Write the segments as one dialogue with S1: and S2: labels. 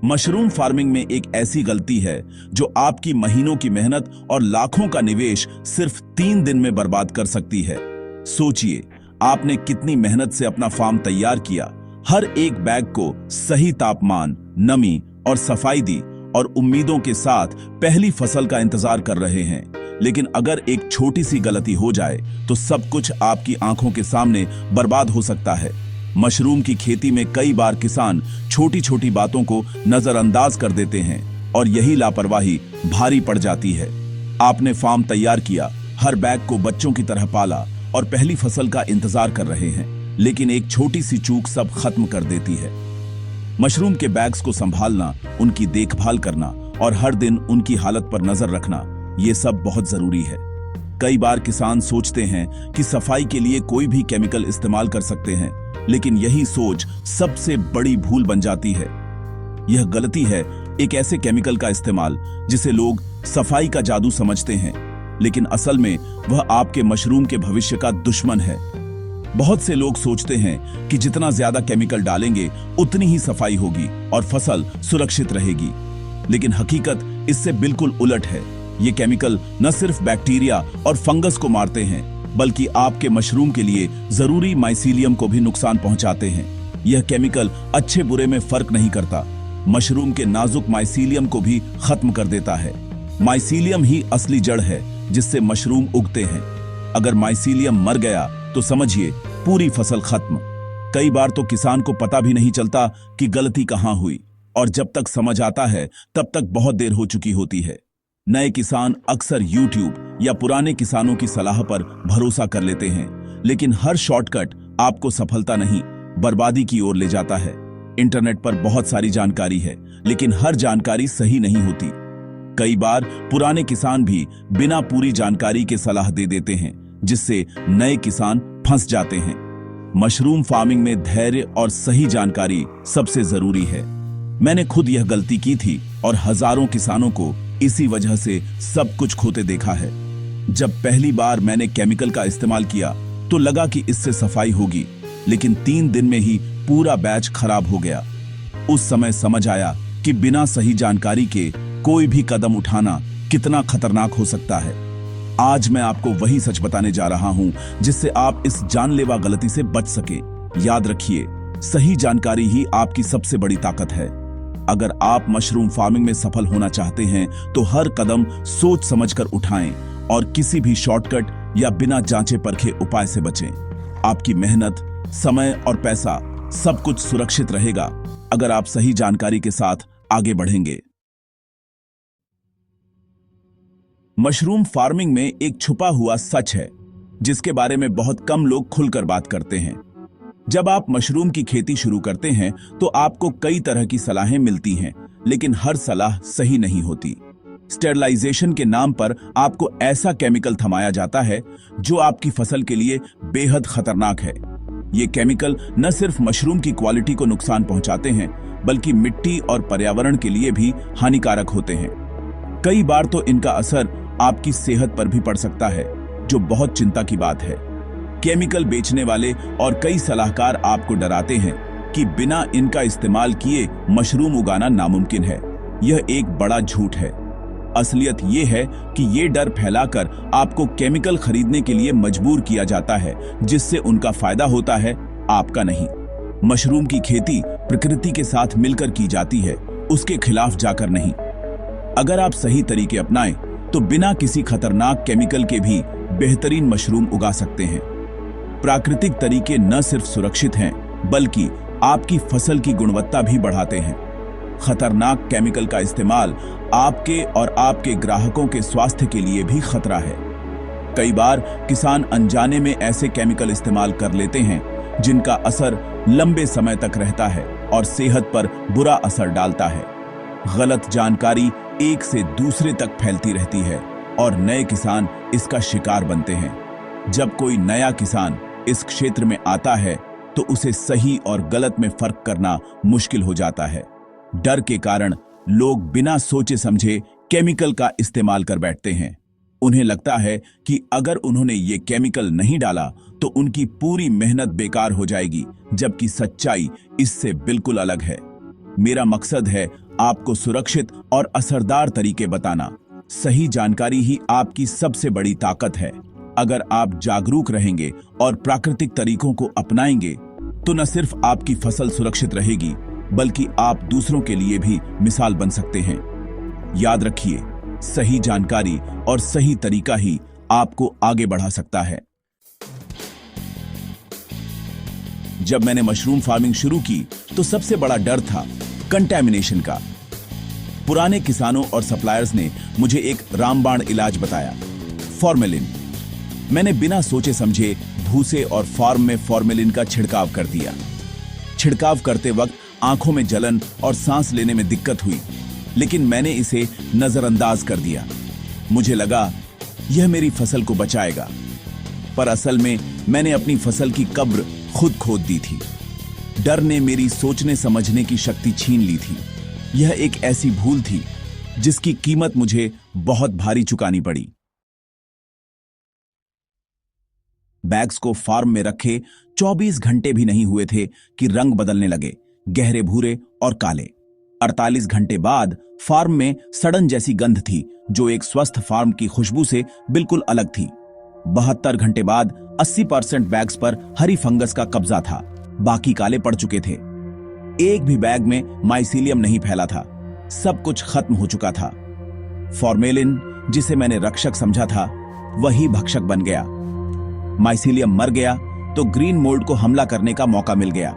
S1: Mushroom farming में एक ऐसी गलती है जो आपकी महीनों की मेहनत और लाखों का निवेश सिर्फ 3 दिन में बर्बाद कर सकती है। सोचिए, आपने कितनी मेहनत से अपना फार्म तैयार किया, हर एक बैग को सही तापमान, नमी और सफाई दी और उम्मीदों के साथ पहली फसल का इंतजार कर रहे हैं। लेकिन अगर एक छोटी सी गलती हो जाए तो सब कुछ आपकी आंखों के सामने बर्बाद हो सकता है। मशरूम की खेती में कई बार किसान छोटी छोटी बातों को नजरअंदाज कर देते हैं और यही लापरवाही भारी पड़ जाती है। आपने फार्म तैयार किया, हर बैग को बच्चों की तरह पाला और पहली फसल का इंतजार कर रहे हैं, लेकिन एक छोटी सी चूक सब खत्म कर देती है। मशरूम के बैग्स को संभालना, उनकी देखभाल करना और हर दिन उनकी हालत पर नजर रखना, ये सब बहुत जरूरी है। कई बार किसान सोचते हैं कि सफाई के लिए कोई भी केमिकल इस्तेमाल कर सकते हैं, लेकिन यही सोच सबसे बड़ी भूल बन जाती है। यह गलती है एक ऐसे केमिकल का इस्तेमाल जिसे लोग सफाई का जादू समझते हैं, लेकिन असल में वह आपके मशरूम के भविष्य का दुश्मन है। बहुत से लोग सोचते हैं कि जितना ज्यादा केमिकल डालेंगे उतनी ही सफाई होगी और फसल सुरक्षित रहेगी, लेकिन हकीकत इससे बिल्कुल उलट है। ये केमिकल न सिर्फ बैक्टीरिया और फंगस को मारते हैं, बल्कि आपके मशरूम के लिए जरूरी माइसीलियम को भी नुकसान पहुंचाते हैं। यह केमिकल अच्छे बुरे में फर्क नहीं करता, मशरूम के नाजुक माइसीलियम को भी खत्म कर देता है। माइसीलियम ही असली जड़ है जिससे मशरूम उगते हैं। अगर माइसीलियम मर गया तो समझिए पूरी फसल खत्म। कई बार तो किसान को पता भी नहीं चलता कि गलती कहां हुई, और जब तक समझ आता है तब तक बहुत देर हो चुकी होती है। नए किसान अक्सर YouTube या पुराने किसानों की सलाह पर भरोसा कर लेते हैं, लेकिन हर शॉर्टकट आपको सफलता नहीं, बर्बादी की ओर ले जाता है। इंटरनेट पर बहुत सारी जानकारी है, लेकिन हर जानकारी सही नहीं होती। कई बार पुराने किसान भी बिना पूरी जानकारी के सलाह दे देते हैं, जिससे नए किसान फंस जाते हैं। मशरूम फार्मिंग में धैर्य और सही जानकारी सबसे जरूरी है। मैंने खुद यह गलती की थी और हजारों किसानों को इसी वजह से सब कुछ खोते देखा है। जब पहली बार मैंने केमिकल का इस्तेमाल किया तो लगा कि इससे सफाई होगी, लेकिन 3 दिन में ही पूरा बैच खराब हो गया। उस समय समझ आया कि बिना सही जानकारी के कोई भी कदम उठाना कितना खतरनाक हो सकता है। आज मैं आपको वही सच बताने जा रहा हूं जिससे आप इस जानलेवा गलती से बच सके। याद रखिए, सही जानकारी ही आपकी सबसे बड़ी ताकत है। अगर आप मशरूम फार्मिंग में सफल होना चाहते हैं तो हर कदम सोच समझकर उठाएं और किसी भी शॉर्टकट या बिना जांचे परखे उपाय से बचें। आपकी मेहनत, समय और पैसा सब कुछ सुरक्षित रहेगा अगर आप सही जानकारी के साथ आगे बढ़ेंगे। मशरूम फार्मिंग में एक छुपा हुआ सच है जिसके बारे में बहुत कम लोग खुलकर बात करते हैं। जब आप मशरूम की खेती शुरू करते हैं तो आपको कई तरह की सलाहें मिलती हैं, लेकिन हर सलाह सही नहीं होती। स्टेरलाइजेशन के नाम पर आपको ऐसा केमिकल थमाया जाता है जो आपकी फसल के लिए बेहद खतरनाक है। ये केमिकल न सिर्फ मशरूम की क्वालिटी को नुकसान पहुंचाते हैं, बल्कि मिट्टी और पर्यावरण के लिए भी हानिकारक होते हैं। कई बार तो इनका असर आपकी सेहत पर भी पड़ सकता है, जो बहुत चिंता की बात है। केमिकल बेचने वाले और कई सलाहकार आपको डराते हैं कि बिना इनका इस्तेमाल किए मशरूम उगाना नामुमकिन है। यह एक बड़ा झूठ है। असलियत यह है कि ये डर फैलाकर आपको केमिकल खरीदने के लिए मजबूर किया जाता है, जिससे उनका फायदा होता है, आपका नहीं। मशरूम की खेती प्रकृति के साथ मिलकर की जाती है, उसके खिलाफ जाकर नहीं। अगर आप सही तरीके अपनाएं तो बिना किसी खतरनाक केमिकल के भी बेहतरीन मशरूम उगा सकते हैं। प्राकृतिक तरीके न सिर्फ सुरक्षित हैं, बल्कि आपकी फसल की गुणवत्ता भी बढ़ाते हैं। खतरनाक केमिकल का इस्तेमाल आपके और आपके ग्राहकों के स्वास्थ्य के लिए भी खतरा है। कई बार किसान अनजाने में ऐसे केमिकल इस्तेमाल कर लेते हैं जिनका असर लंबे समय तक रहता है और सेहत पर बुरा असर डालता है। गलत जानकारी एक से दूसरे तक फैलती रहती है और नए किसान इसका शिकार बनते हैं। जब कोई नया किसान इस क्षेत्र में आता है तो उसे सही और गलत में फर्क करना मुश्किल हो जाता है। डर के कारण लोग बिना सोचे समझे केमिकल का इस्तेमाल कर बैठते हैं। उन्हें लगता है कि अगर उन्होंने ये केमिकल नहीं डाला तो उनकी पूरी मेहनत बेकार हो जाएगी, जबकि सच्चाई इससे बिल्कुल अलग है। मेरा मकसद है आपको सुरक्षित और असरदार तरीके बताना। सही जानकारी ही आपकी सबसे बड़ी ताकत है। अगर आप जागरूक रहेंगे और प्राकृतिक तरीकों को अपनाएंगे तो न सिर्फ आपकी फसल सुरक्षित रहेगी, बल्कि आप दूसरों के लिए भी मिसाल बन सकते हैं। याद रखिए, सही जानकारी और सही तरीका ही आपको आगे बढ़ा सकता है। जब मैंने मशरूम फार्मिंग शुरू की तो सबसे बड़ा डर था कंटैमिनेशन का। पुराने किसानों और सप्लायर्स ने मुझे एक रामबाण इलाज बताया, फॉर्मेलिन। मैंने बिना सोचे समझे भूसे और फार्म में फॉर्मेलिन का छिड़काव कर दिया। छिड़काव करते वक्त आंखों में जलन और सांस लेने में दिक्कत हुई, लेकिन मैंने इसे नजरअंदाज कर दिया। मुझे लगा यह मेरी फसल को बचाएगा, पर असल में मैंने अपनी फसल की कब्र खुद खोद दी थी। डर ने मेरी सोचने समझने की शक्ति छीन ली थी। यह एक ऐसी भूल थी जिसकी कीमत मुझे बहुत भारी चुकानी पड़ी। बैग्स को फार्म में रखे 24 घंटे भी नहीं हुए थे कि रंग बदलने लगे, गहरे भूरे और काले। 48 घंटे बाद फार्म में सड़न जैसी गंध थी, जो एक स्वस्थ फार्म की खुशबू से बिल्कुल अलग थी। 72 घंटे बाद 80% बैग्स पर हरी फंगस का कब्जा था, बाकी काले पड़ चुके थे। एक भी बैग में माइसीलियम नहीं फैला था, सब कुछ खत्म हो चुका था। फॉर्मेलिन, जिसे मैंने रक्षक समझा था, वही भक्षक बन गया। माइसीलियम मर गया तो ग्रीन मोल्ड को हमला करने का मौका मिल गया।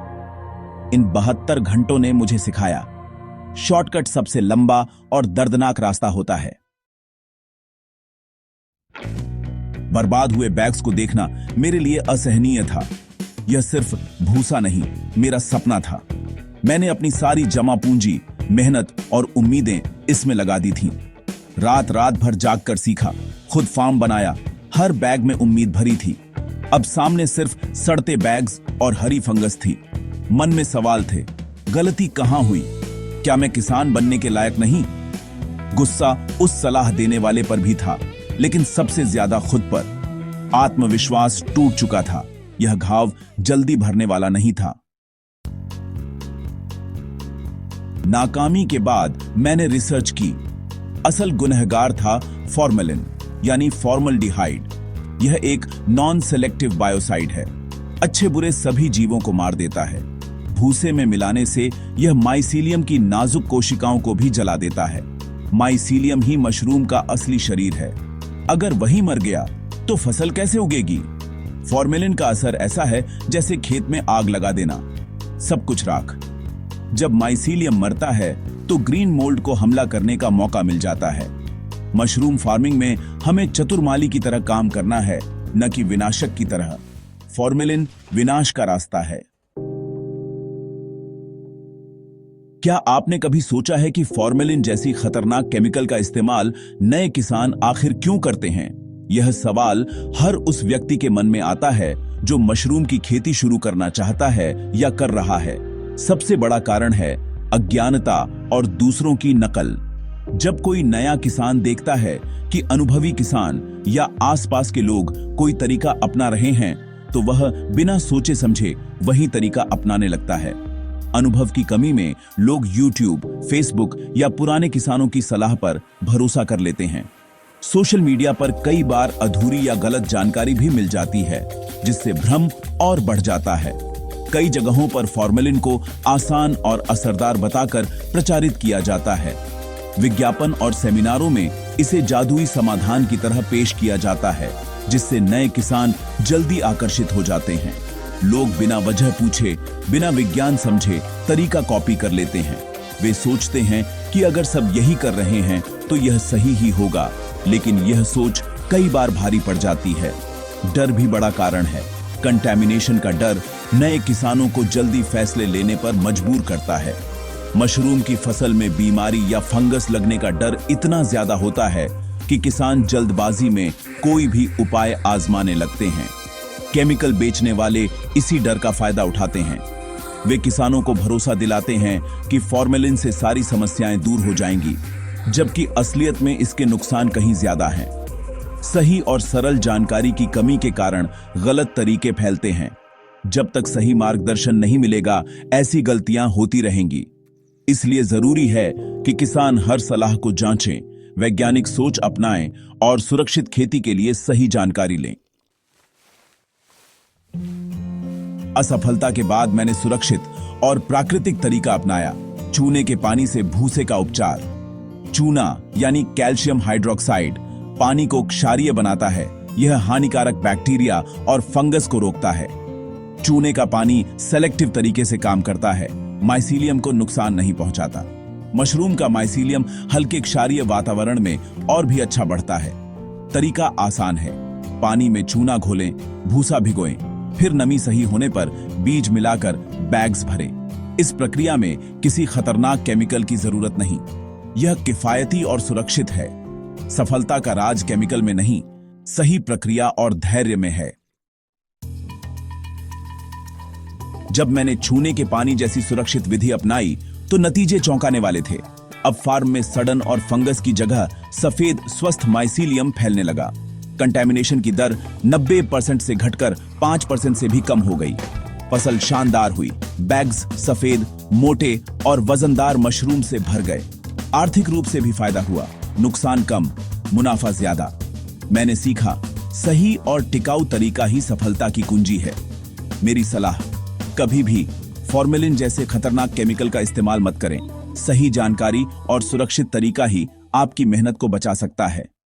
S1: इन 72 घंटों ने मुझे सिखाया, शॉर्टकट सबसे लंबा और दर्दनाक रास्ता होता है। बर्बाद हुए बैग्स को देखना मेरे लिए असहनीय था। यह सिर्फ भूसा नहीं, मेरा सपना था। मैंने अपनी सारी जमा पूंजी, मेहनत और उम्मीदें इसमें लगा दी थीं। रात रात भर जागकर सीखा, खुद फार्म बनाया, हर बैग में उम्मीद भरी थी। अब सामने सिर्फ सड़ते बैग्स और हरी फंगस थी। मन में सवाल थे, गलती कहां हुई? क्या मैं किसान बनने के लायक नहीं? गुस्सा उस सलाह देने वाले पर भी था, लेकिन सबसे ज्यादा खुद पर। आत्मविश्वास टूट चुका था। यह घाव जल्दी भरने वाला नहीं था। नाकामी के बाद मैंने रिसर्च की। असल गुनहगार था फॉर्मेलिन, यानी फॉर्मल्डिहाइड। यह एक नॉन सेलेक्टिव बायोसाइड है, अच्छे बुरे सभी जीवों को मार देता है। भूसे में मिलाने से यह माइसीलियम की नाजुक कोशिकाओं को भी जला देता है। माइसीलियम ही मशरूम का असली शरीर है। अगर वही मर गया तो फसल कैसे उगेगी? फॉर्मेलिन का असर ऐसा है जैसे खेत में आग लगा देना, सब कुछ राख। जब माइसीलियम मरता है तो ग्रीन मोल्ड को हमला करने का मौका मिल जाता है। मशरूम फार्मिंग में हमें चतुर्माली की तरह काम करना है, न कि विनाशक की तरह। फॉर्मेलिन विनाश का रास्ता है। क्या आपने कभी सोचा है कि फॉर्मेलिन जैसी खतरनाक केमिकल का इस्तेमाल नए किसान आखिर क्यों करते हैं? यह सवाल हर उस व्यक्ति के मन में आता है जो मशरूम की खेती शुरू करना चाहता है या कर रहा है। सबसे बड़ा कारण है अज्ञानता और दूसरों की नकल। जब कोई नया किसान देखता है कि अनुभवी किसान या आसपास के लोग कोई तरीका अपना रहे हैं, तो वह बिना सोचे समझे वही तरीका अपनाने लगता है। अनुभव की कमी में लोग YouTube, Facebook या पुराने किसानों की सलाह पर भरोसा कर लेते हैं। सोशल मीडिया पर कई बार अधूरी या गलत जानकारी भी मिल जाती है, जिससे भ्रम और बढ़ जाता है। कई जगहों पर फॉर्मेलिन को आसान और असरदार बताकर प्रचारित किया जाता है। विज्ञापन और सेमिनारों में इसे जादुई समाधान की तरह पेश किया जाता है, जिससे नए किसान जल्दी आकर्षित हो जाते हैं। लोग बिना वजह पूछे, बिना विज्ञान समझे तरीका कॉपी कर लेते हैं। वे सोचते हैं कि अगर सब यही कर रहे हैं तो यह सही ही होगा, लेकिन यह सोच कई बार भारी पड़ जाती है। डर भी बड़ा कारण है। कंटैमिनेशन का डर नए किसानों को जल्दी फैसले लेने पर मजबूर करता है। मशरूम की फसल में बीमारी या फंगस लगने का डर इतना ज्यादा होता है कि किसान जल्दबाजी में कोई भी उपाय आजमाने लगते हैं। केमिकल बेचने वाले इसी डर का फायदा उठाते हैं। वे किसानों को भरोसा दिलाते हैं कि फॉर्मेलिन से सारी समस्याएं दूर हो जाएंगी, जबकि असलियत में इसके नुकसान कहीं ज्यादा हैं। सही और सरल जानकारी की कमी के कारण गलत तरीके फैलते हैं। जब तक सही मार्गदर्शन नहीं मिलेगा, ऐसी गलतियां होती रहेंगी। इसलिए जरूरी है कि किसान हर सलाह को जांचें, वैज्ञानिक सोच अपनाएं और सुरक्षित खेती के लिए सही जानकारी लें। असफलता के बाद मैंने सुरक्षित और प्राकृतिक तरीका अपनाया। चूने के पानी से भूसे का उपचार। चूना यानी कैल्शियम हाइड्रोक्साइड पानी को क्षारीय बनाता है। यह हानिकारक बैक्टीरिया और फंगस को रोकता है। चूने का पानी सेलेक्टिव तरीके से काम करता है, माइसीलियम को नुकसान नहीं पहुंचाता। मशरूम का माइसीलियम हल्के क्षारीय वातावरण में और भी अच्छा बढ़ता है। तरीका आसान है। पानी में चूना घोलें, भूसा भिगोएं, फिर नमी सही होने पर बीज मिलाकर बैग्स भरें। इस प्रक्रिया में किसी खतरनाक केमिकल की जरूरत नहीं। यह किफायती और सुरक्षित है। सफलता का राज केमिकल में नहीं, सही प्रक्रिया और धैर्य में है। जब मैंने छूने के पानी जैसी सुरक्षित विधि अपनाई तो नतीजे चौंकाने वाले थे। अब फार्म में सड़न और फंगस की जगह सफेद स्वस्थ माइसीलियम फैलने लगा। कंटेमिनेशन की दर 90% से घटकर 5% से भी कम हो गई। फसल शानदार हुई। बैग्स सफेद, मोटे और वजनदार मशरूम से भर गए। आर्थिक रूप से भी फायदा हुआ। नुकसान कम, मुनाफा ज्यादा। मैंने सीखा, सही और टिकाऊ तरीका ही सफलता की कुंजी है। मेरी सलाह, कभी भी फॉर्मेलिन जैसे खतरनाक केमिकल का इस्तेमाल मत करें। सही जानकारी और सुरक्षित तरीका ही आपकी मेहनत को बचा सकता है।